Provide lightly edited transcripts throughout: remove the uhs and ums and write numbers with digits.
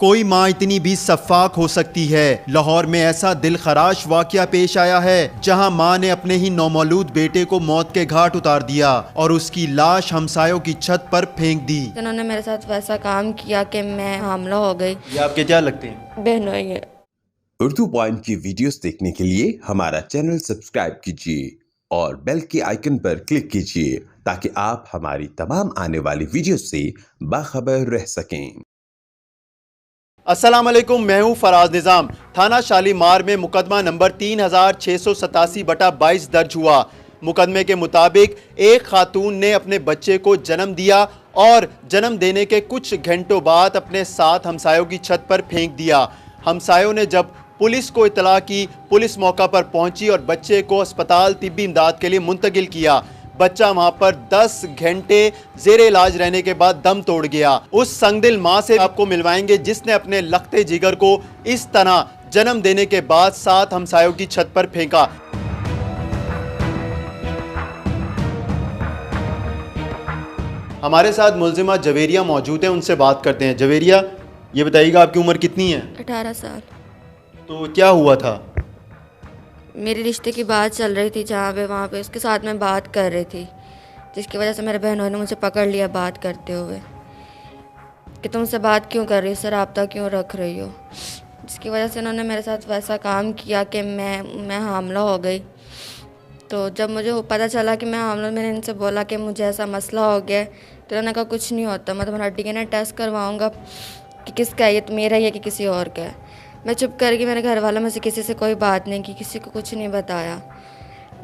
कोई माँ इतनी भी शफ़ाक हो सकती है। लाहौर में ऐसा दिलखराश वाक़या पेश आया है जहां माँ ने अपने ही नौमौलूद बेटे को मौत के घाट उतार दिया और उसकी लाश हमसायों की छत पर फेंक दी। उन्होंने मेरे साथ वैसा काम किया कि मैं हामला हो गई। ये आपके क्या लगते हैं? बहनोई है। उर्दू पॉइंट की वीडियोस देखने के लिए हमारा चैनल सब्सक्राइब कीजिए और बेल के आइकन पर क्लिक कीजिए ताकि आप हमारी तमाम आने वाली वीडियोस से बाखबर रह सकें। अस्सलाम वालेकुम, मैं हूं फराज निज़ाम। थाना शालीमार में मुकदमा नंबर 3687/22 दर्ज हुआ। मुकदमे के मुताबिक एक खातून ने अपने बच्चे को जन्म दिया और जन्म देने के कुछ घंटों बाद अपने साथ हमसायों की छत पर फेंक दिया। हमसायों ने जब पुलिस को इतला की, पुलिस मौका पर पहुंची और बच्चे को अस्पताल तिब्बी इमदाद के लिए मुंतकिल किया। बच्चा वहां पर 10 घंटे जेर इलाज रहने के बाद दम तोड़ गया। उस संगदिल माँ से आपको मिलवाएंगे जिसने अपने लखते जिगर को इस तरह जन्म देने के बाद 7 हमसायों की छत पर फेंका। हमारे साथ मुलजिमा जवेरिया मौजूद है, उनसे बात करते हैं। जवेरिया, ये बताइएगा आपकी उम्र कितनी है? 18 साल। तो क्या हुआ था? मेरे रिश्ते की बात चल रही थी जहाँ पे वहाँ पे उसके साथ मैं बात कर रही थी, जिसकी वजह से मेरे बहनों ने मुझे पकड़ लिया बात करते हुए कि तुम उससे बात क्यों कर रही हो, उससे रब्ता क्यों रख रही हो। जिसकी वजह से उन्होंने मेरे साथ वैसा काम किया कि मैं हामला हो गई। तो जब मुझे पता चला कि मैं हामला, मैंने इनसे बोला कि मुझे ऐसा मसला हो गया है। तो उन्होंने कहा कुछ नहीं होता, मैं तुम्हारा DNA टेस्ट करवाऊँगा कि किसका है, ये तो मेरा ही है कि किसी और का है। मैं चुप कर गई, मेरे घर वालों में से किसी से कोई बात नहीं की, किसी को कुछ नहीं बताया।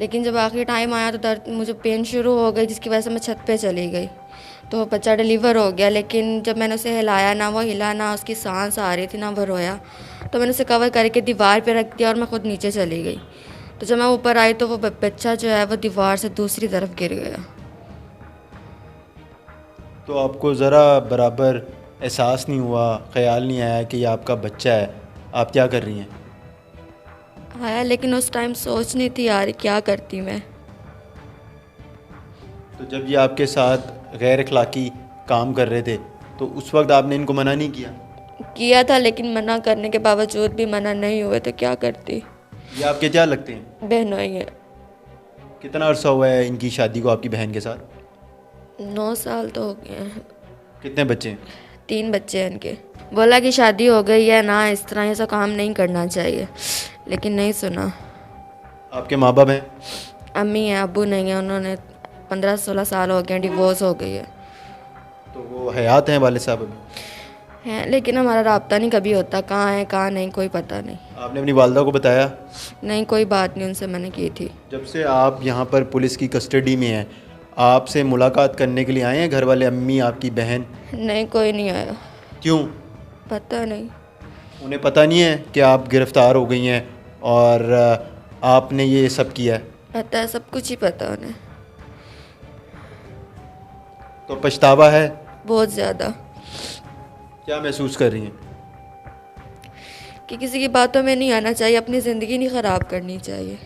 लेकिन जब आखिरी टाइम आया तो दर्द, मुझे पेन शुरू हो गई, जिसकी वजह से मैं छत पे चली गई। तो बच्चा डिलीवर हो गया, लेकिन जब मैंने उसे हिलाया, ना वो हिला, ना उसकी सांस आ रही थी, ना वो रोया। तो मैंने उसे कवर करके दीवार पे रख दिया और मैं खुद नीचे चली गई। तो जब मैं ऊपर आई तो वो बच्चा जो है वो दीवार से दूसरी तरफ गिर गया। तो आपको ज़रा बराबर एहसास नहीं हुआ, ख्याल नहीं आया कि ये आपका बच्चा है? आप क्या कर रही हैं? आया, लेकिन उस टाइम सोच नहीं थी यार क्या करती मैं। तो जब ये आपके साथ गैर अखलाकी काम कर रहे थे तो उस वक्त आपने इनको मना नहीं किया? किया था, लेकिन मना करने के बावजूद भी मना नहीं हुए तो क्या करती। ये आपके क्या लगते हैं? बहनोई है। कितना अरसा हुआ है इनकी शादी को आपकी बहन के साथ? 9 साल तो हो गए हैं। कितने बच्चे हैं? 3 बच्चे हैं इनके। बोला कि शादी हो गई है ना, इस तरह ऐसा काम नहीं करना चाहिए, लेकिन नहीं सुना। आपके माँ बाप हैं? अम्मी हैं, अब्बू नहीं है। उन्होंने 15-16 साल हो गए, डिवोर्स हो गई है। तो वो हयात हैं वाले साहब अभी? हैं, लेकिन हमारा राब्ता नहीं कभी होता, कहाँ है कहाँ नहीं कोई पता नहीं। आपने अपनी वालदा को बताया? नहीं, कोई बात नहीं उनसे मैंने की थी। जब से आप यहाँ पर पुलिस की कस्टडी में हैं, आपसे मुलाकात करने के लिए आए हैं घर वाले, अम्मी, आपकी बहन? नहीं, कोई नहीं आया। क्यों? पता नहीं। उन्हें पता नहीं है कि आप गिरफ़्तार हो गई हैं और आपने ये सब किया है? पता है, सब कुछ ही पता उन्हें। तो पछतावा है? बहुत ज़्यादा। क्या महसूस कर रही हैं? कि किसी की बातों में नहीं आना चाहिए, अपनी ज़िंदगी नहीं ख़राब करनी चाहिए।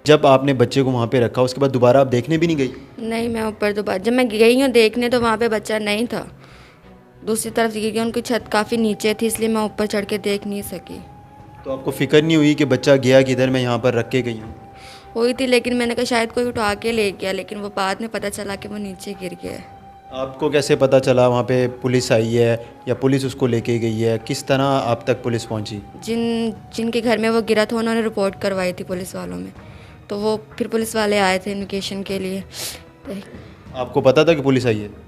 जब आपने बच्चे को वहाँ पे रखा उसके बाद दोबारा आप देखने भी नहीं गई? नहीं, मैं ऊपर दोबारा जब मैं गई हूँ देखने तो वहाँ पे बच्चा नहीं था। दूसरी तरफ क्योंकि उनकी छत काफ़ी नीचे थी, इसलिए मैं ऊपर चढ़ के देख नहीं सकी। तो आपको फ़िक्र नहीं हुई कि बच्चा गया किधर, मैं यहाँ पर रख के गई हूँ? हुई थी, लेकिन मैंने कहा शायद कोई उठा के ले गया, लेकिन वो बाद में पता चला कि वो नीचे गिर गया है। आपको कैसे पता चला? वहाँ पे पुलिस आई है या पुलिस उसको लेके गई है? किस तरह आप तक पुलिस पहुँची? जिनके घर में वो गिरा था उन्होंने रिपोर्ट करवाई थी पुलिस वालों में, तो वो फिर पुलिस वाले आए थे इन्वेस्टिगेशन के लिए। आपको पता था कि पुलिस आई है?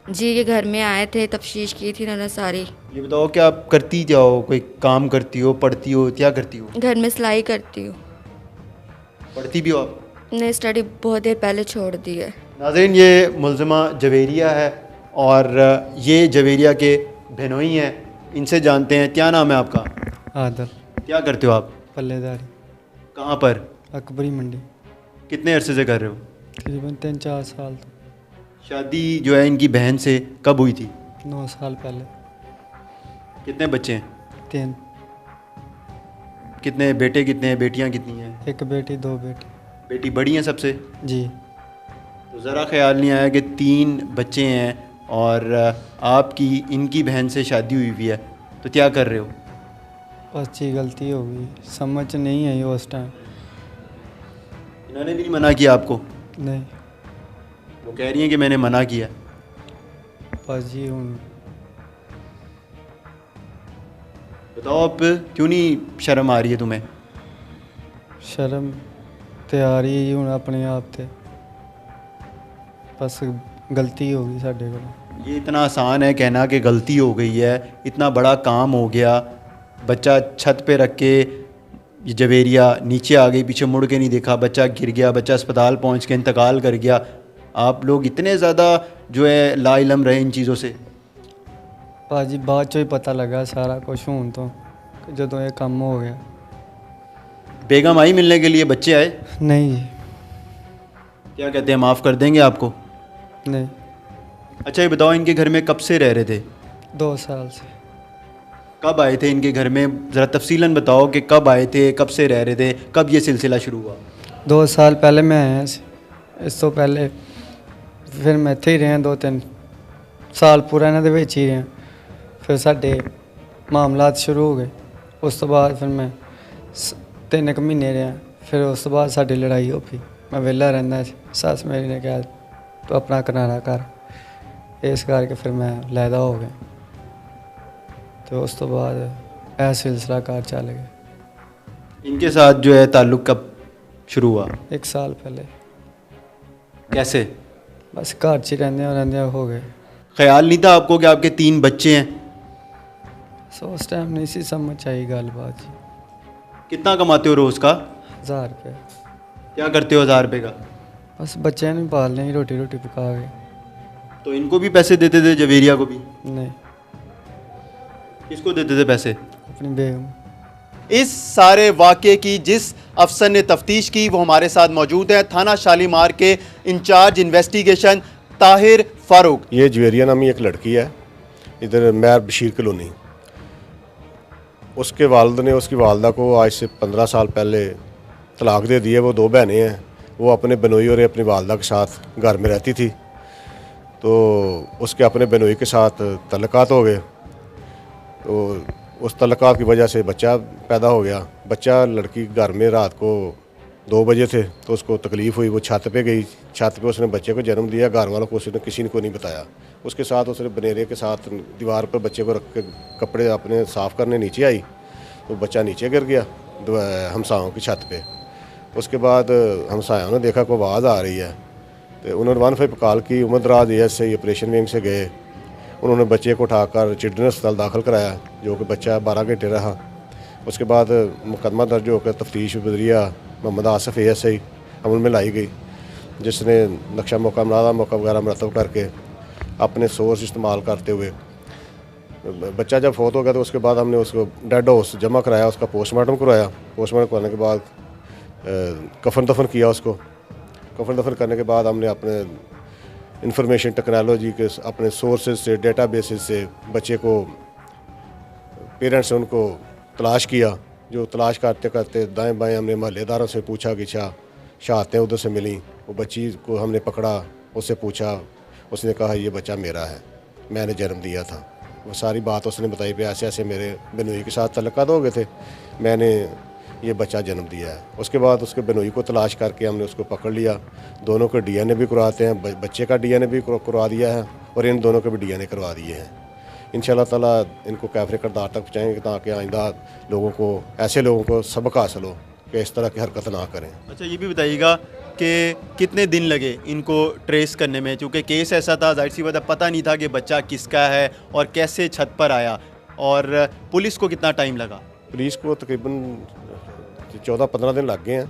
जी, ये घर में आए थे, तफ्तीश की थी उन्होंने सारी। ये बताओ कि आप करती जाओ, कोई काम करती हो, पढ़ती हो, क्या करती हो? घर में सिलाई करती हूँ। पढ़ती भी हो आप? ने स्टडी बहुत देर पहले छोड़ दी है। नाज़रीन, ये मुलजिमा जवेरिया है और ये जवेरिया के बहनोई हैं, इनसे जानते हैं। क्या नाम है आपका? आदल। क्या करते हो आप? पल्लेदारी। कहाँ पर? अकबरी मंडी। कितने अरसे से कर रहे हो? तकरीबन 3-4 साल तो। शादी जो है इनकी बहन से कब हुई थी? 9 साल पहले। कितने बच्चे हैं? 3। कितने बेटे, कितने हैं बेटियां, कितनी हैं? 1 बेटी 2 बेटे। बेटी बड़ी हैं सबसे? जी। तो ज़रा ख्याल नहीं आया कि 3 बच्चे हैं और आपकी इनकी बहन से शादी हुई है, तो क्या कर रहे हो? अच्छी गलती हो गई, समझ नहीं आई उस टाइम। इन्होंने भी नहीं मना किया आपको? नहीं वो कह रही हैं कि मैंने मना किया। बस जी हूँ बताओ आप, क्यों नहीं शर्म आ रही है तुम्हें? शर्म ते आ रही है हूँ अपने आप ते, बस गलती हो गई साढ़े को। ये इतना आसान है कहना कि गलती हो गई है, इतना बड़ा काम हो गया, बच्चा छत पे रख के ये जवेरिया नीचे आ गई, पीछे मुड़ के नहीं देखा, बच्चा गिर गया, बच्चा अस्पताल पहुंच के इंतकाल कर गया। आप लोग इतने ज़्यादा जो है लाइलम रहे इन चीज़ों से। भाजी बाद चो ही पता लगा सारा कुछ हूँ तो, जो ये काम हो गया। बेगम आई मिलने के लिए, बच्चे आए? नहीं जी क्या कहते हैं, माफ़ कर देंगे आपको? नहीं, अच्छा ये बताओ, इनके घर में कब से रह रहे थे? 2 साल से। कब आए थे इनके घर में? ज़रा तफसीलन बताओ कि कब आए थे, कब से रह रहे थे, कब ये सिलसिला शुरू हुआ? 2 साल पहले मैं आया इस तो पहले फिर मैं ਇੱਥੇ ਹੀ ਰਿਹਾ 2-3 ਸਾਲ ਪੂਰਾ ਇਹਨਾਂ ਦੇ ਵਿੱਚ ਹੀ ਰਿਹਾ। ਫਿਰ ਸਾਡੇ ਮਾਮਲਾਤ ਸ਼ੁਰੂ ਹੋ ਗਏ। ਉਸ ਤੋਂ ਬਾਅਦ ਫਿਰ ਮੈਂ 3 ਕੁ ਮਹੀਨੇ ਰਿਹਾ। ਫਿਰ ਉਸ ਤੋਂ ਬਾਅਦ ਸਾਡੀ ਲੜਾਈ ਹੋ ਪਈ। ਮੈਂ ਵਿਹਲਾ ਰਹਿੰਦਾ ਸੀ। ਸੱਸ ਮੇਰੀ ਨੇ ਕਿਹਾ ਤੂੰ ਆਪਣਾ ਕਿਨਾਰਾ ਕਰ। ਇਸ ਕਰਕੇ ਫਿਰ ਮੈਂ ਲੈਦਾ ਹੋ ਗਿਆ ਤੇ ਉਸ ਤੋਂ ਬਾਅਦ ਇਹ सिलसिला कार ਚੱਲ ਗਿਆ। इनके साथ जो है ताल्लुक़ कब शुरू हुआ? 1 साल पहले। कैसे? बस घर 'ਚ ਹੀ ਰਹਿੰਦੇ ਹੋ ਗਏ। ख्याल नहीं था आपको कि आपके 3 बच्चे हैं? सो उस टाइम नहीं सी समझ आई गलबात जी। कितना कमाते हो रोज़ का? 1000 रुपये। क्या करते हो 1000 रुपये का? बस बच्चे नहीं पालने ही, रोटी रोटी पका के। तो इनको भी पैसे देते थे, जवेरिया को भी? नहीं, किसको देते थे पैसे? अपनी बेगम। इस सारे वाक़े की जिस अफसर ने तफ्तीश की वो हमारे साथ मौजूद है, थाना शालीमार के इंचार्ज इन्वेस्टिगेशन ताहिर फारूक। ये जवेरिया नामी एक लड़की है, इधर मैर बशीर कॉलोनी। उसके वालिद ने उसकी वालदा को आज से 15 साल पहले तलाक दे दी है। वो 2 बहनें हैं, वो अपने बनोई और अपनी वालदा के साथ घर में रहती थी। तो उसके अपने बनोई के साथ तल्लुकात हो गए। तो उस तल्लुकात की वजह से बच्चा पैदा हो गया। बच्चा लड़की घर में रात को 2 बजे थे तो उसको तकलीफ़ हुई, वो छत पे गई। छत पे उसने बच्चे को जन्म दिया। घर वालों को उसने किसी को नहीं बताया। उसके साथ उसने बनेरे के साथ दीवार पर बच्चे को रख के कपड़े अपने साफ़ करने नीचे आई तो बच्चा नीचे गिर गया हमसायों की छत पे। उसके बाद हमसायों ने देखा कोई आवाज़ आ रही है तो उन्होंने 15 कॉल की। उमरदराज ASI ऑपरेशन विंग से गए। उन्होंने बच्चे को उठाकर चिल्ड्रन अस्पताल दाखिल कराया, जो कि बच्चा 12 घंटे रहा। उसके बाद मुकदमा दर्ज होकर तफ्तीश बदरिया मोहम्मद आसिफ ASI अमल में लाई गई, जिसने नक्शा मौका मनादा मौका वगैरह मरतब करके अपने सोर्स इस्तेमाल करते हुए बच्चा जब फौत हो गया तो उसके बाद हमने उसको डेड हाउस जमा कराया, उसका पोस्टमार्टम करवाया। पोस्टमार्टम कराने के बाद कफन दफन किया उसको। कफन दफन करने के बाद हमने अपने इंफॉर्मेशन टेक्नोलॉजी के अपने सोर्सेज से, डेटा बेसिस से बच्चे को पेरेंट्स से उनको तलाश किया। जो तलाश करते करते दाएं बाएं हमने महल्लेदारों से पूछा कि शहादतें उधर से मिली। वो बच्ची को हमने पकड़ा, उससे पूछा, उसने कहा ये बच्चा मेरा है, मैंने जन्म दिया था। वो सारी बात उसने बताई पे ऐसे ऐसे मेरे बनोई के साथ तल्लुकात हो गए थे, मैंने ये बच्चा जन्म दिया है। उसके बाद उसके बनोई को तलाश करके हमने उसको पकड़ लिया। दोनों का DNA भी करवाते हैं, बच्चे का DNA भी करवा दिया है और इन दोनों के भी DNA करवा दिए हैं। इंशाल्लाह ताला इनको कैफरे करदार तक पहुँचाएँगे ताकि आइंदा लोगों को, ऐसे लोगों को सबक हासिल हो कि इस तरह की हरकत ना करें। अच्छा ये भी बताइएगा कि कितने दिन लगे इनको ट्रेस करने में, क्योंकि केस ऐसा था, जाहिर सी बात है पता नहीं था कि बच्चा किसका है और कैसे छत पर आया, और पुलिस को कितना टाइम लगा? पुलिस को तकरीबन 14-15 दिन लग गए हैं,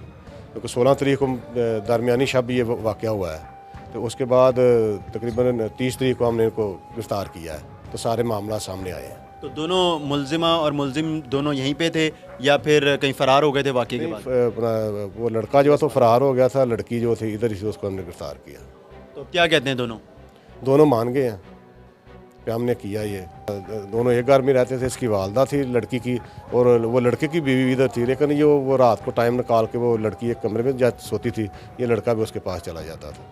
क्योंकि 16 तारीख को दरमियानी शब ये वाक़या हुआ है। तो उसके बाद तकरीबन 30 तारीख को हमने इनको गिरफ़्तार किया है। तो सारे मामला सामने आए हैं। तो दोनों मुलजिमा और मुलजिम दोनों यहीं पे थे या फिर कहीं फ़रार हो गए थे वाक़ये के बाद? अपना वो लड़का जो है तो फ़रार हो गया था, लड़की जो थी इधर ही उसको हमने गिरफ़्तार किया। तो क्या कहते हैं दोनों? दोनों मान गए हैं कि हमने किया ये। दोनों एक घर में रहते थे। इसकी वालदा थी लड़की की और वो लड़के की बीवी इधर थी, लेकिन ये वो रात को टाइम निकाल के वो लड़की एक कमरे में सोती थी, ये लड़का भी उसके पास चला जाता था।